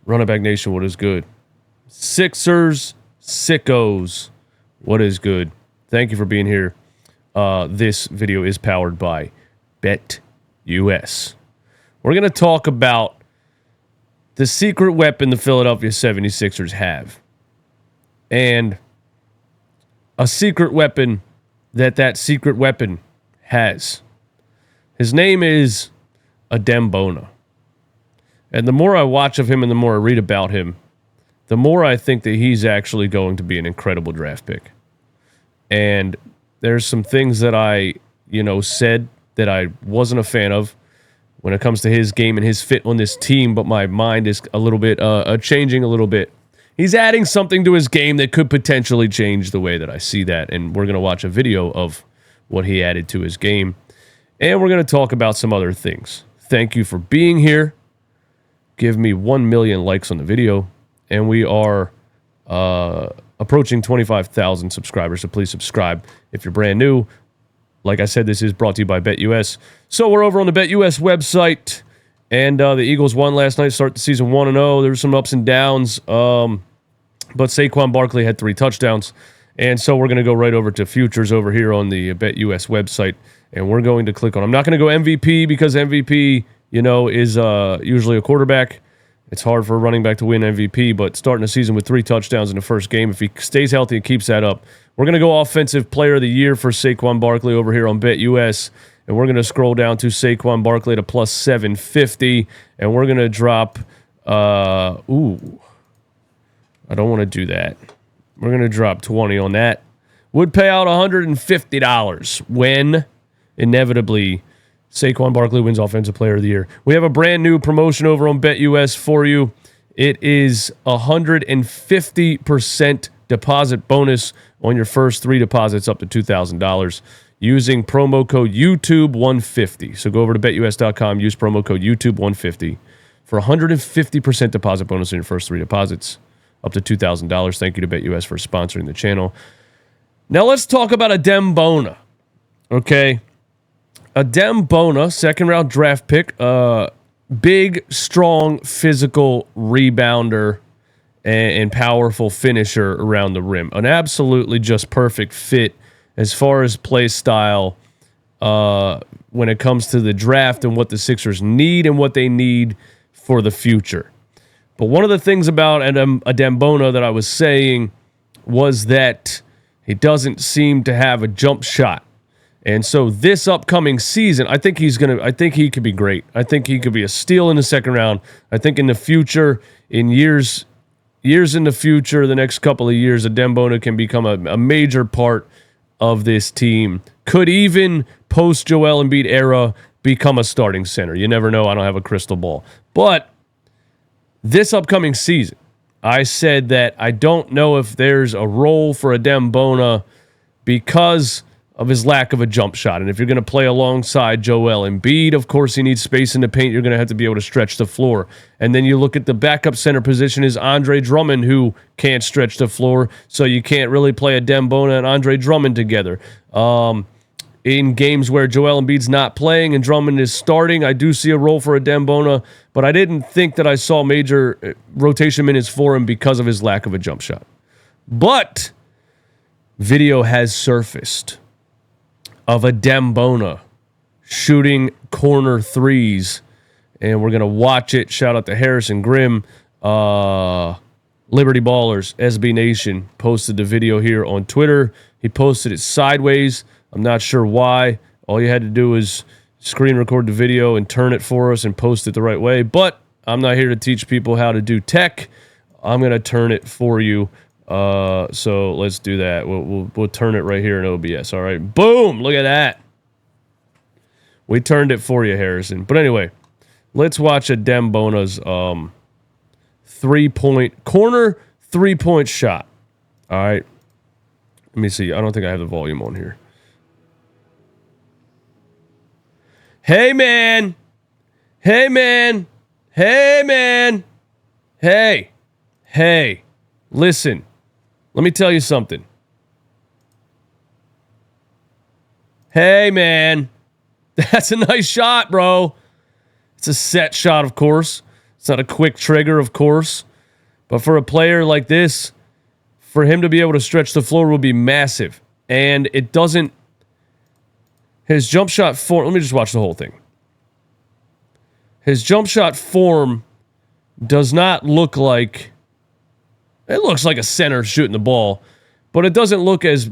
Running Back Nation, what is good? Sixers, sickos, what is good? Thank you for being here. This video is powered by BetUS. We're going to talk about the secret weapon the Philadelphia 76ers have. And a secret weapon that secret weapon has. His name is Adem Bona. And the more I watch of him and the more I read about him, the more I think that he's actually going to be an incredible draft pick. And there's some things that I, said that I wasn't a fan of when it comes to his game and his fit on this team, but my mind is a little bit changing a little bit. He's adding something to his game that could potentially change the way that I see that, and we're going to watch a video of what he added to his game, and we're going to talk about some other things. Thank you for being here. Give me 1 million likes on the video, and we are approaching 25,000 subscribers, so please subscribe if you're brand new. Like I said, this is brought to you by BetUS. So we're over on the BetUS website, and the Eagles won last night, start the season 1-0. There were some ups and downs, but Saquon Barkley had 3 touchdowns, and so we're going to go right over to futures over here on the BetUS website, and we're going to click on. I'm not going to go MVP because MVP, is usually a quarterback. It's hard for a running back to win MVP, but starting a season with 3 touchdowns in the first game, if he stays healthy and keeps that up, we're going to go Offensive Player of the Year for Saquon Barkley over here on BetUS, and we're going to scroll down to Saquon Barkley to plus 750, and we're going to drop, I don't want to do that. We're going to drop 20 on that. Would pay out $150 when, inevitably, Saquon Barkley wins Offensive Player of the Year. We have a brand new promotion over on BetUS for you. It is 150% deposit bonus on your first 3 deposits up to $2,000 using promo code YouTube150. So go over to betus.com, use promo code YouTube150 for 150% deposit bonus on your first 3 deposits up to $2,000. Thank you to BetUS for sponsoring the channel. Now let's talk about Adem Bona. Okay. Adem Bona, second-round draft pick, big, strong, physical rebounder and powerful finisher around the rim. An absolutely just perfect fit as far as play style when it comes to the draft and what the Sixers need and what they need for the future. But one of the things about Adem Bona that I was saying was that he doesn't seem to have a jump shot. And so this upcoming season, I think he could be great. I think he could be a steal in the second round. I think in the future, in years in the future, the next couple of years, Adem Bona can become a major part of this team. Could even post Joel Embiid era become a starting center. You never know. I don't have a crystal ball. But this upcoming season, I said that I don't know if there's a role for Adem Bona because of his lack of a jump shot. And if you're going to play alongside Joel Embiid, of course he needs space in the paint. You're going to have to be able to stretch the floor. And then you look at the backup center position is Andre Drummond, who can't stretch the floor, so you can't really play Adem Bona and Andre Drummond together. In games where Joel Embiid's not playing and Drummond is starting, I do see a role for Adem Bona, but I didn't think that I saw major rotation minutes for him because of his lack of a jump shot. But video has surfaced of Adem Bona shooting corner threes, and we're going to watch it. Shout out to Harrison Grimm, Liberty Ballers, SB Nation, posted the video here on Twitter. He posted it sideways. I'm not sure why. All you had to do is screen record the video and turn it for us and post it the right way, but I'm not here to teach people how to do tech. I'm going to turn it for you. So let's do that. We'll turn it right here in OBS. All right. Boom. Look at that. We turned it for you, Harrison. But anyway, let's watch Adem Bona's corner 3-point shot. All right. Let me see. I don't think I have the volume on here. Hey, man. Hey, man. Hey, man. Hey. Hey. Listen. Let me tell you something. Hey, man. That's a nice shot, bro. It's a set shot, of course. It's not a quick trigger, of course. But for a player like this, for him to be able to stretch the floor would be massive. And it doesn't... His jump shot form... Let me just watch the whole thing. His jump shot form does not look like... It looks like a center shooting the ball. But it doesn't look as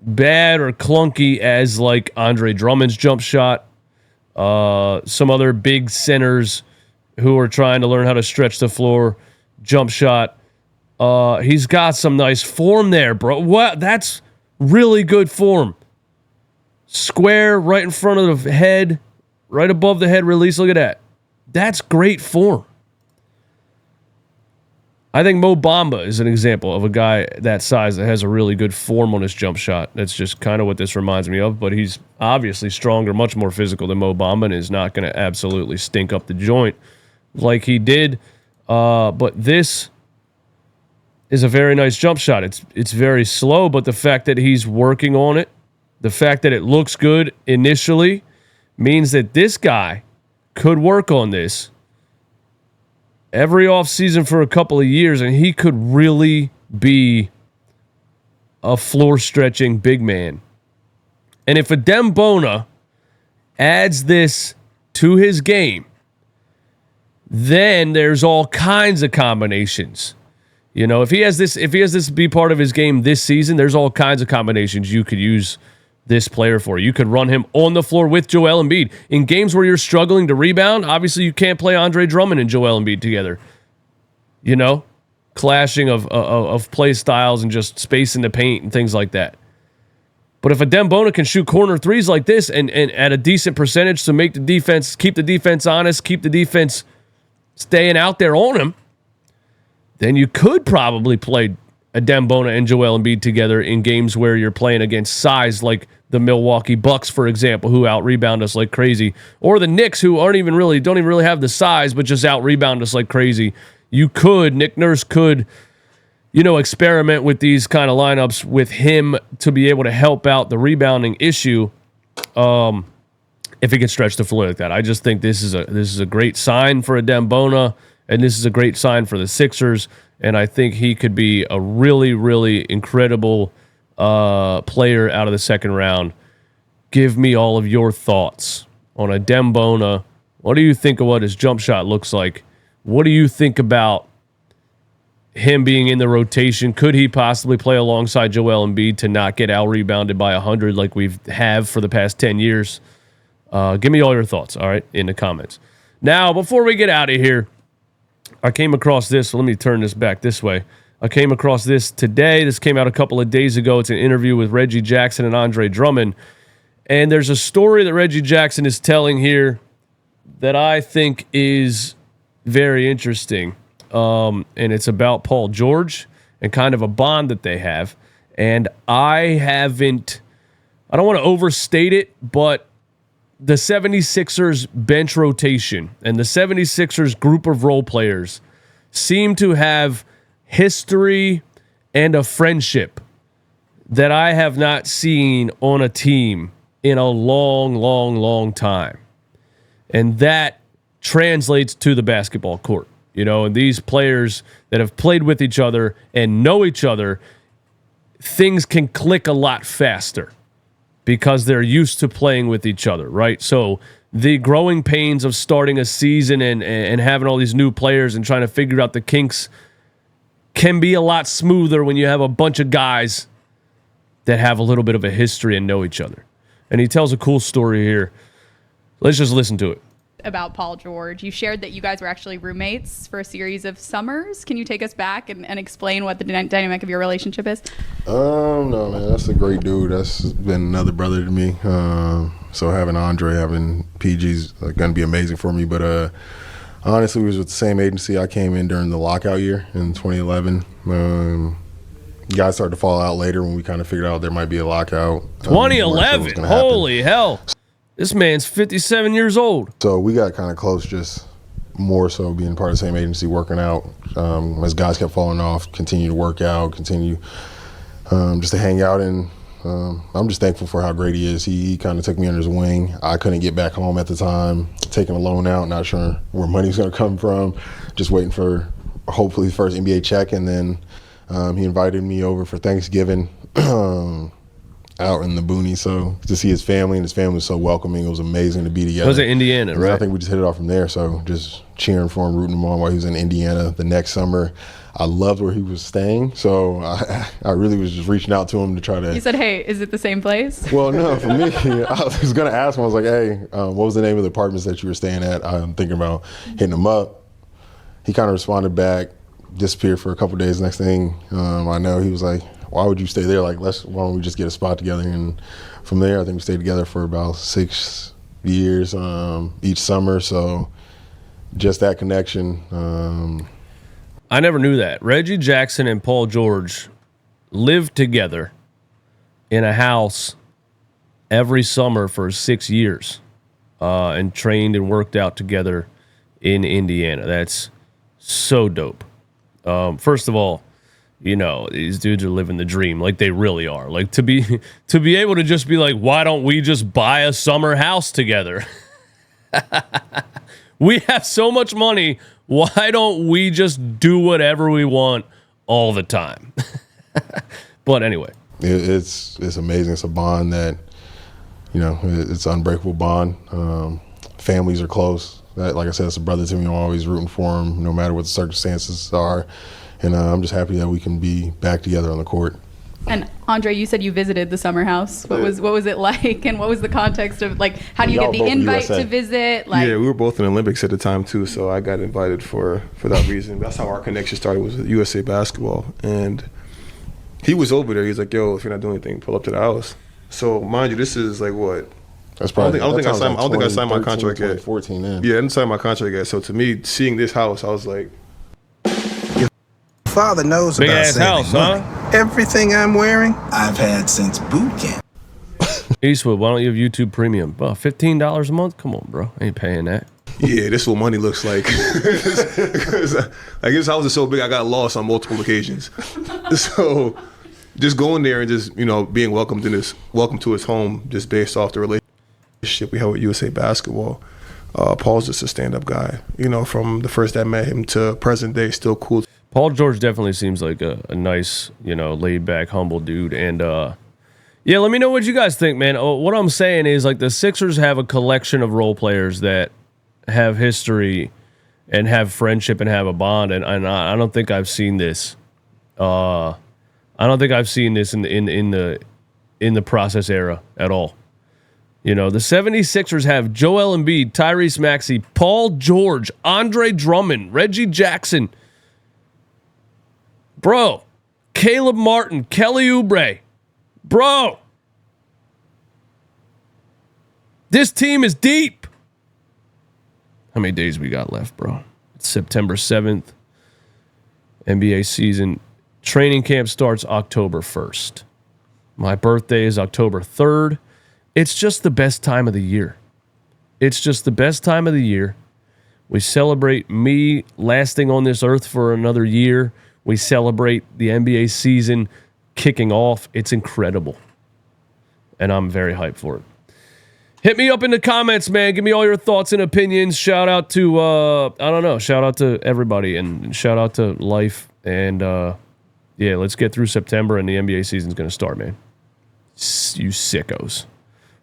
bad or clunky as like Andre Drummond's jump shot. Some other big centers who are trying to learn how to stretch the floor, jump shot. He's got some nice form there, bro. What? That's really good form. Square right in front of the head, right above the head release. Look at that. That's great form. I think Mo Bamba is an example of a guy that size that has a really good form on his jump shot. That's just kind of what this reminds me of, but he's obviously stronger, much more physical than Mo Bamba, and is not going to absolutely stink up the joint like he did. But this is a very nice jump shot. It's very slow, but the fact that he's working on it, the fact that it looks good initially, means that this guy could work on this every offseason for a couple of years, and he could really be a floor-stretching big man. And if Adem Bona adds this to his game, then there's all kinds of combinations. You know, if he has this be part of his game this season, there's all kinds of combinations you could use this player for. You could run him on the floor with Joel Embiid. In games where you're struggling to rebound, obviously you can't play Andre Drummond and Joel Embiid together. You know, clashing of play styles and just space in the paint and things like that. But if Adem Bona can shoot corner threes like this and at a decent percentage to make the defense, keep the defense honest, keep the defense staying out there on him, then you could probably play Adem Bona and Joel Embiid together in games where you're playing against size like the Milwaukee Bucks, for example, who out-rebound us like crazy, or the Knicks, who don't even really have the size, but just out-rebound us like crazy. Nick Nurse could, experiment with these kind of lineups with him to be able to help out the rebounding issue if he can stretch the floor like that. I just think this is a great sign for Adem Bona, and this is a great sign for the Sixers, and I think he could be a really, really incredible player out of the second round. Give me all of your thoughts on Adem Bona. What do you think of what his jump shot looks like? What do you think about him being in the rotation? Could he possibly play alongside Joel Embiid to not get out-rebounded by 100 like we have for the past 10 years? Give me all your thoughts, all right, in the comments. Now, before we get out of here, I came across this. So let me turn this back this way. I came across this today. This came out a couple of days ago. It's an interview with Reggie Jackson and Andre Drummond. And there's a story that Reggie Jackson is telling here that I think is very interesting. And it's about Paul George and kind of a bond that they have. And I don't want to overstate it, but the 76ers bench rotation and the 76ers group of role players seem to have history and a friendship that I have not seen on a team in a long, long, long time. And that translates to the basketball court. And these players that have played with each other and know each other, things can click a lot faster because they're used to playing with each other, right? So the growing pains of starting a season and having all these new players and trying to figure out the kinks can be a lot smoother when you have a bunch of guys that have a little bit of a history and know each other. And he tells a cool story here. Let's just listen to it. About Paul George. You shared that you guys were actually roommates for a series of summers. Can you take us back and explain what the dynamic of your relationship is? No, man, that's a great dude. That's been another brother to me. So having Andre, having PG's going to be amazing for me. But honestly, we was with the same agency. I came in during the lockout year in 2011. Guys started to fall out later when we kind of figured out there might be a lockout. 2011? Holy hell. This man's 57 years old. So we got kind of close, just more so being part of the same agency, working out. As guys kept falling off, continue to work out, continue just to hang out. And I'm just thankful for how great he is. He kind of took me under his wing. I couldn't get back home at the time, taking a loan out, not sure where money's going to come from, just waiting for hopefully the first NBA check. And then he invited me over for Thanksgiving out in the boonies. So to see his family, and his family was so welcoming. It was amazing to be together. It was in Indiana, right? I think we just hit it off from there. So just cheering for him, rooting him on while he was in Indiana the next summer. I loved where he was staying, so I really was just reaching out to him to try to. You said, "Hey, is it the same place?" Well, no, for me, I was going to ask him. I was like, "Hey, what was the name of the apartments that you were staying at?" I'm thinking about hitting him up. He kind of responded back, disappeared for a couple of days. Next thing I know, he was like, "Why would you stay there? Like, why don't we just get a spot together?" And from there, I think we stayed together for about 6 years each summer. So just that connection. I never knew that. Reggie Jackson and Paul George lived together in a house every summer for 6 years and trained and worked out together in Indiana. That's so dope. First of all, you know, these dudes are living the dream, like they really are. Like to be able to just be like, why don't we just buy a summer house together? We have so much money. Why don't we just do whatever we want all the time? But anyway, it's amazing. It's a bond that, you know, it's an unbreakable bond. Families are close. That, like I said, it's a brother to me. I'm always rooting for him, no matter what the circumstances are. And I'm just happy that we can be back together on the court. And Andre, you said you visited the summer house. What was it like, and what was the context of, like, how do you get the invite to visit? Like, yeah, we were both in the Olympics at the time too, so I got invited for that reason. That's how our connection started, was with USA Basketball, and he was over there. He's like, "Yo, if you're not doing anything, pull up to the house." So mind you, this is like what? That's probably. I don't think I signed my contract yet. 2014, yeah, I didn't sign my contract yet. So to me, seeing this house, I was like, Father knows big about ass saving house, money. huh? Everything I'm wearing, I've had since boot camp. Eastwood, why don't you have YouTube Premium? Well, $15 a month? Come on, bro. I ain't paying that. yeah, this is what money looks like. Because, like, this house is so big, I got lost on multiple occasions. So just going there and just, you know, being welcome to his home, just based off the relationship we have with USA Basketball. Paul's just a stand-up guy. You know, from the first I met him to present day, still cool. Paul George definitely seems like a nice, you know, laid-back, humble dude. And, yeah, let me know what you guys think, man. What I'm saying is, like, the Sixers have a collection of role players that have history and have friendship and have a bond. And I don't think I've seen this. I don't think I've seen this in the process era at all. You know, the 76ers have Joel Embiid, Tyrese Maxey, Paul George, Andre Drummond, Reggie Jackson, bro, Caleb Martin, Kelly Oubre. Bro, this team is deep. How many days we got left, bro? It's September 7th. NBA season. Training camp starts October 1st. My birthday is October 3rd. It's just the best time of the year. It's just the best time of the year. We celebrate me lasting on this earth for another year. We celebrate the NBA season kicking off. It's incredible. And I'm very hyped for it. Hit me up in the comments, man. Give me all your thoughts and opinions. Shout out to, shout out to everybody and shout out to life. And, yeah, let's get through September and the NBA season's going to start, man. You sickos.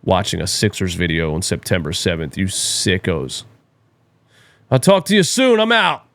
Watching a Sixers video on September 7th. You sickos. I'll talk to you soon. I'm out.